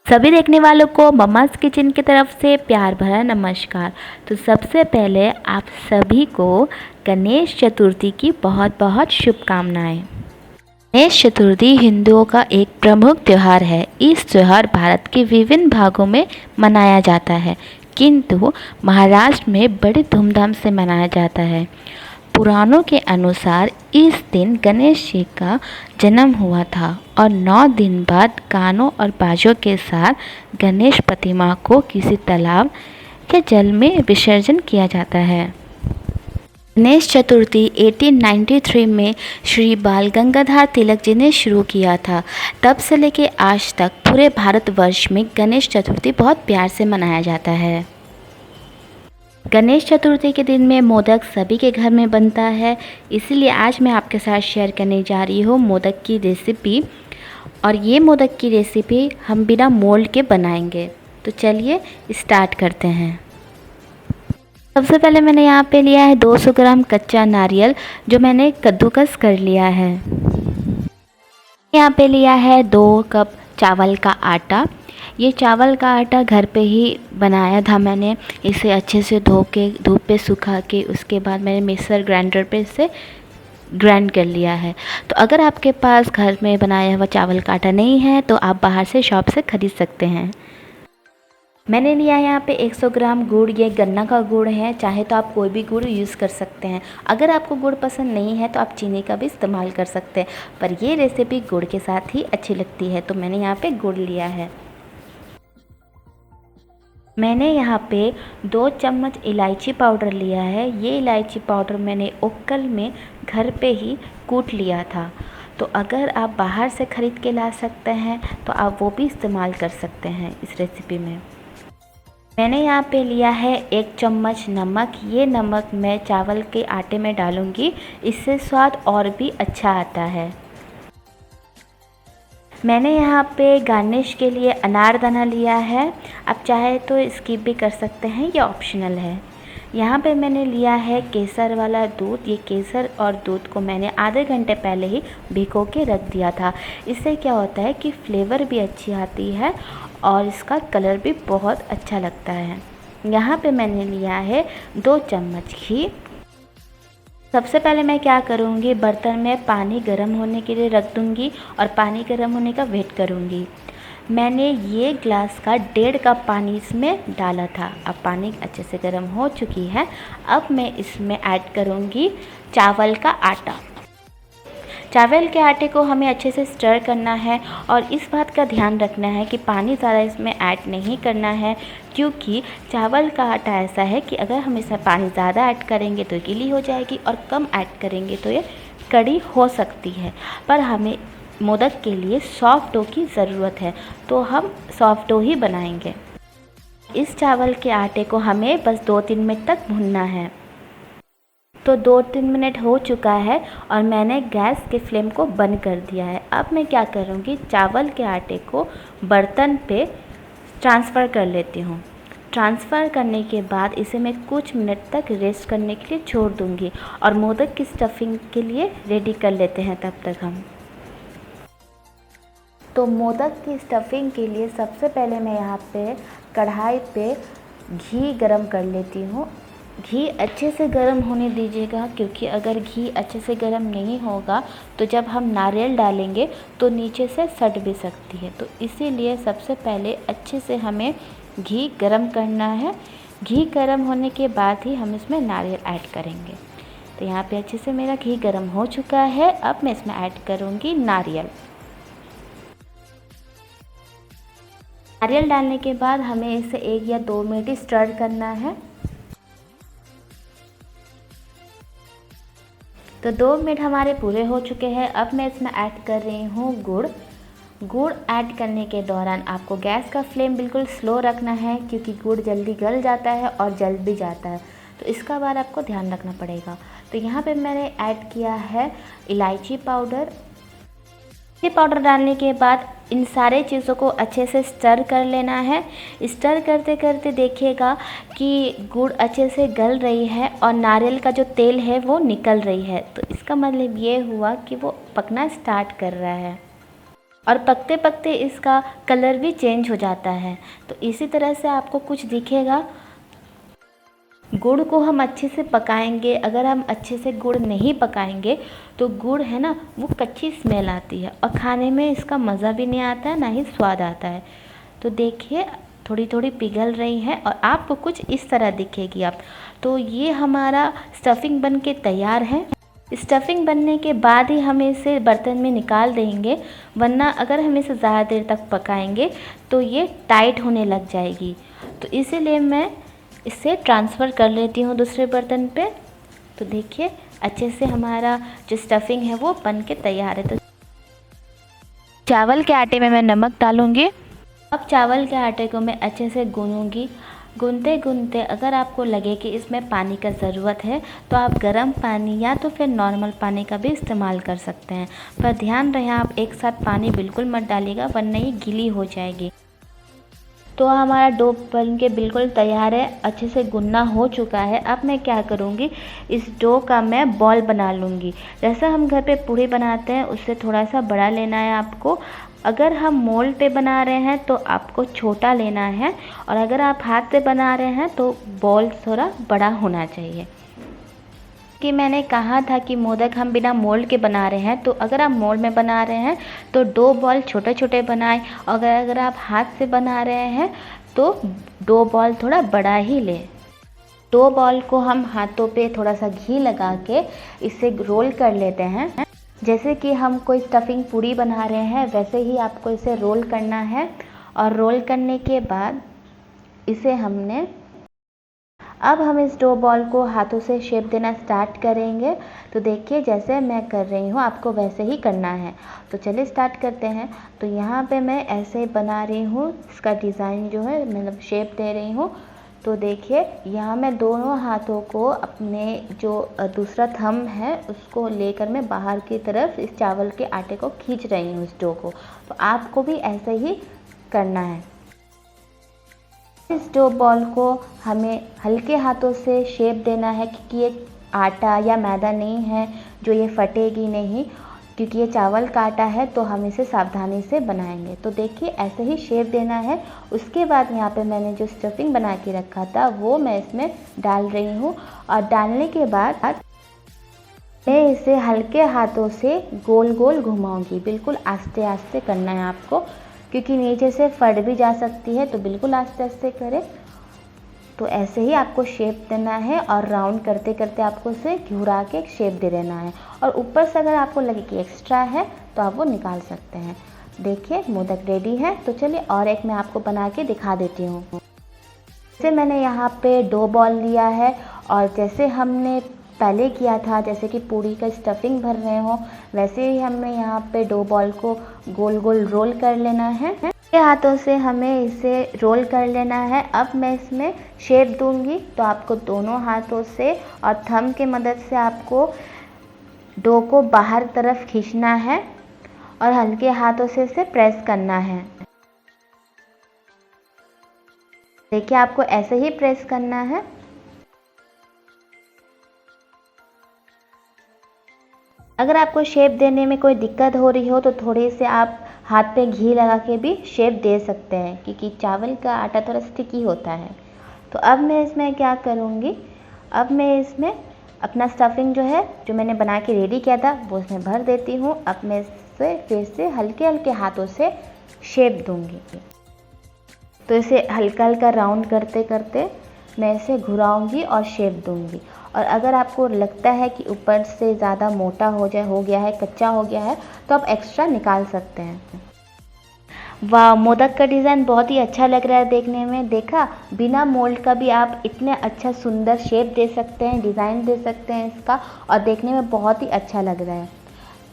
सभी देखने वालों को मम्माज़ किचन की तरफ से प्यार भरा नमस्कार। तो सबसे पहले आप सभी को गणेश चतुर्थी की बहुत बहुत शुभकामनाएं। गणेश चतुर्थी हिंदुओं का एक प्रमुख त्यौहार है। इस त्यौहार भारत के विभिन्न भागों में मनाया जाता है, किंतु महाराष्ट्र में बड़े धूमधाम से मनाया जाता है। पुराणों के अनुसार इस दिन गणेश जी का जन्म हुआ था और 9 दिन बाद गानों और बाजों के साथ गणेश प्रतिमा को किसी तालाब या जल में विसर्जन किया जाता है। गणेश चतुर्थी 1893 में श्री बाल गंगाधर तिलक जी ने शुरू किया था। तब से लेके आज तक पूरे भारतवर्ष में गणेश चतुर्थी बहुत प्यार से मनाया जाता है। गणेश चतुर्थी के दिन में मोदक सभी के घर में बनता है, इसीलिए आज मैं आपके साथ शेयर करने जा रही हूँ मोदक की रेसिपी। और ये मोदक की रेसिपी हम बिना मोल्ड के बनाएंगे। तो चलिए स्टार्ट करते हैं। सबसे पहले मैंने यहाँ पे लिया है 200 ग्राम कच्चा नारियल, जो मैंने कद्दूकस कर लिया है। यहाँ पे लिया है 2 कप चावल का आटा। ये चावल का आटा घर पे ही बनाया था मैंने। इसे अच्छे से धो के धूप पे सुखा के उसके बाद मैंने मिक्सर ग्राइंडर पे इसे ग्राइंड कर लिया है। तो अगर आपके पास घर में बनाया हुआ चावल का आटा नहीं है तो आप बाहर से शॉप से ख़रीद सकते हैं। मैंने लिया है यहाँ पे 100 ग्राम गुड़। ये गन्ना का गुड़ है, चाहे तो आप कोई भी गुड़ यूज़ कर सकते हैं। अगर आपको गुड़ पसंद नहीं है तो आप चीनी का भी इस्तेमाल कर सकते हैं, पर ये रेसिपी गुड़ के साथ ही अच्छी लगती है, तो मैंने यहाँ पे गुड़ लिया है। मैंने यहाँ पे 2 चम्मच इलायची पाउडर लिया है। ये इलायची पाउडर मैंने उक्कल में घर पे ही कूट लिया था। तो अगर आप बाहर से ख़रीद के ला सकते हैं तो आप वो भी इस्तेमाल कर सकते हैं इस रेसिपी में। मैंने यहाँ पे लिया है 1 चम्मच नमक। ये नमक मैं चावल के आटे में डालूँगी, इससे स्वाद और भी अच्छा आता है। मैंने यहाँ पे गार्निश के लिए अनारदाना लिया है। आप चाहे तो स्किप भी कर सकते हैं, ये ऑप्शनल है। यहाँ पे मैंने लिया है केसर वाला दूध। ये केसर और दूध को मैंने आधे घंटे पहले ही भिगो के रख दिया था। इससे क्या होता है कि फ्लेवर भी अच्छी आती है और इसका कलर भी बहुत अच्छा लगता है। यहाँ पे मैंने लिया है 2 चम्मच घी। सबसे पहले मैं क्या करूँगी, बर्तन में पानी गर्म होने के लिए रख दूँगी और पानी गर्म होने का वेट करूँगी। मैंने ये ग्लास का 1.5 कप पानी इसमें डाला था। अब पानी अच्छे से गर्म हो चुकी है। अब मैं इसमें ऐड करूँगी चावल का आटा। चावल के आटे को हमें अच्छे से स्टर करना है और इस बात का ध्यान रखना है कि पानी ज़्यादा इसमें ऐड नहीं करना है, क्योंकि चावल का आटा ऐसा है कि अगर हम इसमें पानी ज़्यादा ऐड करेंगे तो गीली हो जाएगी और कम ऐड करेंगे तो ये कड़ी हो सकती है। पर हमें मोदक के लिए सॉफ्ट डो की ज़रूरत है, तो हम सॉफ्ट डो ही बनाएंगे। इस चावल के आटे को हमें बस 2-3 मिनट तक भूनना है। तो 2-3 मिनट हो चुका है और मैंने गैस के फ्लेम को बंद कर दिया है। अब मैं क्या करूँगी, चावल के आटे को बर्तन पे ट्रांसफ़र कर लेती हूँ। ट्रांसफ़र करने के बाद इसे मैं कुछ मिनट तक रेस्ट करने के लिए छोड़ दूँगी और मोदक की स्टफिंग के लिए रेडी कर लेते हैं तब तक हम। तो मोदक की स्टफिंग के लिए सबसे पहले मैं यहाँ पे कढ़ाई पे घी गरम कर लेती हूँ। घी अच्छे से गर्म होने दीजिएगा, क्योंकि अगर घी अच्छे से गर्म नहीं होगा तो जब हम नारियल डालेंगे तो नीचे से सट भी सकती है। तो इसीलिए सबसे पहले अच्छे से हमें घी गरम करना है। घी गरम होने के बाद ही हम इसमें नारियल ऐड करेंगे। तो यहाँ पे अच्छे से मेरा घी गरम हो चुका है। अब मैं इसमें ऐड करूँगी नारियल। नारियल डालने के बाद हमें इसे 1 या 2 मिनट स्टर करना है। तो 2 मिनट हमारे पूरे हो चुके हैं। अब मैं इसमें ऐड कर रही हूँ गुड़। गुड़ ऐड करने के दौरान आपको गैस का फ्लेम बिल्कुल स्लो रखना है, क्योंकि गुड़ जल्दी गल जाता है और जल भी जाता है, तो इसका बार आपको ध्यान रखना पड़ेगा। तो यहाँ पे मैंने ऐड किया है इलायची पाउडर। ये पाउडर डालने के बाद इन सारे चीज़ों को अच्छे से स्टर कर लेना है। स्टर करते करते देखिएगा कि गुड़ अच्छे से गल रही है और नारियल का जो तेल है वो निकल रही है। तो इसका मतलब ये हुआ कि वो पकना स्टार्ट कर रहा है। और पकते पकते इसका कलर भी चेंज हो जाता है। तो इसी तरह से आपको कुछ दिखेगा। गुड़ को हम अच्छे से पकाएंगे। अगर हम अच्छे से गुड़ नहीं पकाएंगे तो गुड़ है ना, वो कच्ची स्मेल आती है और खाने में इसका मज़ा भी नहीं आता है, ना ही स्वाद आता है। तो देखिए थोड़ी थोड़ी पिघल रही है और आपको कुछ इस तरह दिखेगी आप। तो ये हमारा स्टफिंग बन के तैयार है। स्टफिंग बनने के बाद ही हम इसे बर्तन में निकाल देंगे, वरना अगर हम इसे ज़्यादा देर तक पकाएंगे तो ये टाइट होने लग जाएगी। तो इसीलिए मैं इसे ट्रांसफ़र कर लेती हूँ दूसरे बर्तन पे। तो देखिए अच्छे से हमारा जो स्टफिंग है वो बन के तैयार है। तो चावल के आटे में मैं नमक डालूँगी। अब चावल के आटे को मैं अच्छे से गूँथूँगी। गूँथते गूँथते अगर आपको लगे कि इसमें पानी का ज़रूरत है तो आप गर्म पानी या तो फिर नॉर्मल पानी का भी इस्तेमाल कर सकते हैं। पर ध्यान रहे आप एक साथ पानी बिल्कुल मत डालिएगा, वरना ये गीली हो जाएगी। तो हमारा डो बन के बिल्कुल तैयार है, अच्छे से गूँथना हो चुका है। अब मैं क्या करूँगी, इस डो का मैं बॉल बना लूँगी। जैसा हम घर पे पूड़ी बनाते हैं उससे थोड़ा सा बड़ा लेना है आपको। अगर हम मोल्ड पे बना रहे हैं तो आपको छोटा लेना है, और अगर आप हाथ से बना रहे हैं तो बॉल थोड़ा बड़ा होना चाहिए। कि मैंने कहा था कि मोदक हम बिना मोल्ड के बना रहे हैं, तो अगर आप मोल्ड में बना रहे हैं तो डो बॉल छोटे छोटे बनाएं। अगर आप हाथ से बना रहे हैं तो डो बॉल थोड़ा बड़ा ही लें। डो बॉल को हम हाथों पे थोड़ा सा घी लगा के इसे रोल कर लेते हैं। जैसे कि हम कोई स्टफिंग पूड़ी बना रहे हैं वैसे ही आपको इसे रोल करना है। और रोल करने के बाद इसे अब हम इस डो बॉल को हाथों से शेप देना स्टार्ट करेंगे। तो देखिए जैसे मैं कर रही हूँ आपको वैसे ही करना है। तो चलिए स्टार्ट करते हैं। तो यहाँ पे मैं ऐसे बना रही हूँ, इसका डिज़ाइन जो है मतलब शेप दे रही हूँ। तो देखिए यहाँ मैं दोनों हाथों को अपने जो दूसरा थंब है उसको लेकर मैं बाहर की तरफ इस चावल के आटे को खींच रही हूँ इस डो को। तो आपको भी ऐसे ही करना है। इस डो बॉल को हमें हल्के हाथों से शेप देना है, क्योंकि ये आटा या मैदा नहीं है जो ये फटेगी नहीं, क्योंकि ये चावल का आटा है। तो हम इसे सावधानी से बनाएंगे। तो देखिए ऐसे ही शेप देना है। उसके बाद यहाँ पे मैंने जो स्टफिंग बना के रखा था वो मैं इसमें डाल रही हूँ, और डालने के बाद मैं इसे हल्के हाथों से गोल गोल घुमाऊंगी। बिल्कुल आस्ते आस्ते करना है आपको, क्योंकि नीचे से फट भी जा सकती है। तो बिल्कुल आस्ते आस्ते करें। तो ऐसे ही आपको शेप देना है, और राउंड करते करते आपको इसे घुरा के एक शेप दे देना है। और ऊपर से अगर आपको लगे कि एक्स्ट्रा है तो आप वो निकाल सकते हैं। देखिए मोदक रेडी है। तो चलिए और एक मैं आपको बना के दिखा देती हूँ। जैसे मैंने यहाँ पे डो बॉल लिया है, और जैसे हमने पहले किया था, जैसे कि पूड़ी का स्टफिंग भर रहे हो, वैसे ही हमें यहाँ पे डो बॉल को गोल गोल रोल कर लेना है। हाथों से हमें इसे रोल कर लेना है। अब मैं इसमें शेप दूंगी। तो आपको दोनों हाथों से और थंब के मदद से आपको डो को बाहर तरफ खींचना है, और हल्के हाथों से इसे प्रेस करना है। देखिए आपको ऐसे ही प्रेस करना है। अगर आपको शेप देने में कोई दिक्कत हो रही हो तो थोड़े से आप हाथ पे घी लगा के भी शेप दे सकते हैं, क्योंकि चावल का आटा थोड़ा स्टिकी होता है। तो अब मैं इसमें क्या करूँगी, अब मैं इसमें अपना स्टफिंग जो है जो मैंने बना के रेडी किया था वो इसमें भर देती हूँ। अब मैं इसे फिर से हल्के हल्के हाथों से शेप दूँगी। तो इसे हल्का हल्का राउंड करते करते मैं इसे घुराऊँगी और शेप दूँगी। और अगर आपको लगता है कि ऊपर से ज़्यादा मोटा हो गया है, कच्चा हो गया है, तो आप एक्स्ट्रा निकाल सकते हैं। वाह, मोदक का डिज़ाइन बहुत ही अच्छा लग रहा है देखने में। देखा, बिना मोल्ड का भी आप इतने अच्छा सुंदर शेप दे सकते हैं, डिज़ाइन दे सकते हैं इसका, और देखने में बहुत ही अच्छा लग रहा है।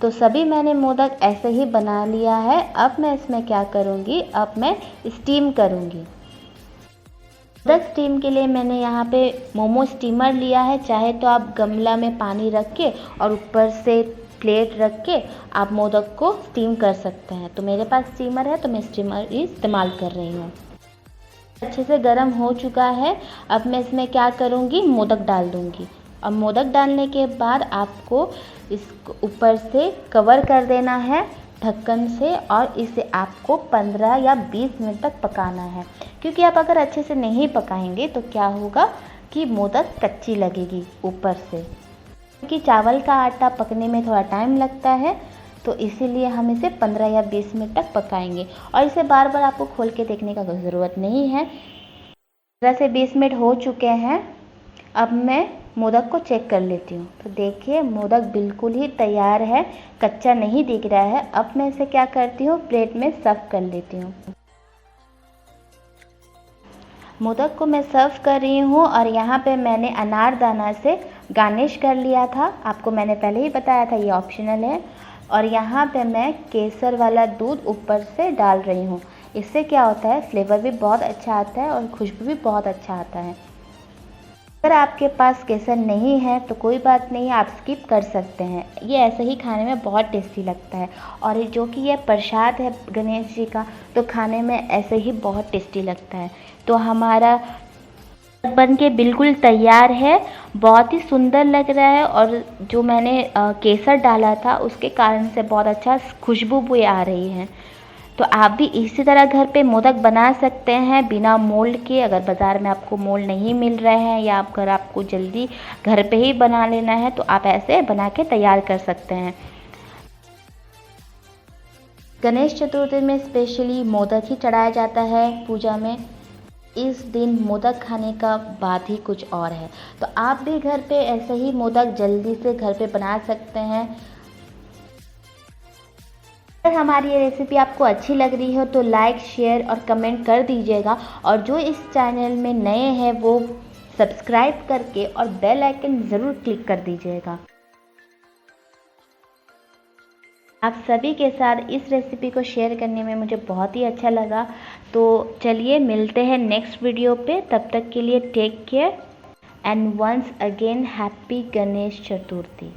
तो सभी मैंने मोदक ऐसे ही बना लिया है। अब मैं इसमें क्या करूँगी, अब मैं स्टीम करूँगी। मोदक स्टीम के लिए मैंने यहाँ पे मोमो स्टीमर लिया है। चाहे तो आप गमला में पानी रख के और ऊपर से प्लेट रख के आप मोदक को स्टीम कर सकते हैं। तो मेरे पास स्टीमर है तो मैं स्टीमर ही इस्तेमाल कर रही हूँ। अच्छे से गर्म हो चुका है। अब मैं इसमें क्या करूँगी, मोदक डाल दूँगी। और मोदक डालने के बाद आपको इस ऊपर से कवर कर देना है ढक्कन से और इसे आपको 15 या 20 मिनट तक पकाना है। क्योंकि आप अगर अच्छे से नहीं पकाएंगे तो क्या होगा कि मोदक कच्ची लगेगी ऊपर से। क्योंकि चावल का आटा पकने में थोड़ा टाइम लगता है, तो इसीलिए हम इसे 15 या 20 मिनट तक पकाएंगे। और इसे बार बार आपको खोल के देखने का कोई ज़रूरत नहीं है। 15 से 20 मिनट हो चुके हैं। अब मैं मोदक को चेक कर लेती हूँ। तो देखिए मोदक बिल्कुल ही तैयार है, कच्चा नहीं दिख रहा है। अब मैं इसे क्या करती हूँ, प्लेट में सर्व कर लेती हूँ। मोदक को मैं सर्व कर रही हूँ और यहाँ पे मैंने अनारदाना से गार्निश कर लिया था। आपको मैंने पहले ही बताया था, ये ऑप्शनल है। और यहाँ पे मैं केसर वाला दूध ऊपर से डाल रही हूँ। इससे क्या होता है, फ्लेवर भी बहुत अच्छा आता है और खुशबू भी बहुत अच्छा आता है। अगर आपके पास केसर नहीं है तो कोई बात नहीं, आप स्किप कर सकते हैं। ये ऐसे ही खाने में बहुत टेस्टी लगता है। और जो कि ये प्रसाद है गणेश जी का, तो खाने में ऐसे ही बहुत टेस्टी लगता है। तो हमारा बन के बिल्कुल तैयार है, बहुत ही सुंदर लग रहा है। और जो मैंने केसर डाला था उसके कारण से बहुत अच्छा खुशबू भी आ रही है। तो आप भी इसी तरह घर पे मोदक बना सकते हैं बिना मोल्ड के। अगर बाज़ार में आपको मोल्ड नहीं मिल रहे हैं या अगर आपको जल्दी घर पे ही बना लेना है तो आप ऐसे बना के तैयार कर सकते हैं। गणेश चतुर्थी में स्पेशली मोदक ही चढ़ाया जाता है पूजा में। इस दिन मोदक खाने का बात ही कुछ और है। तो आप भी घर पे ऐसे ही मोदक जल्दी से घर पे बना सकते हैं। अगर हमारी ये रेसिपी आपको अच्छी लग रही हो तो लाइक, शेयर और कमेंट कर दीजिएगा। और जो इस चैनल में नए हैं वो सब्सक्राइब करके और बेल आइकन ज़रूर क्लिक कर दीजिएगा। आप सभी के साथ इस रेसिपी को शेयर करने में मुझे बहुत ही अच्छा लगा। तो चलिए मिलते हैं नेक्स्ट वीडियो पे। तब तक के लिए take care and once again happy Ganesh Chaturthi.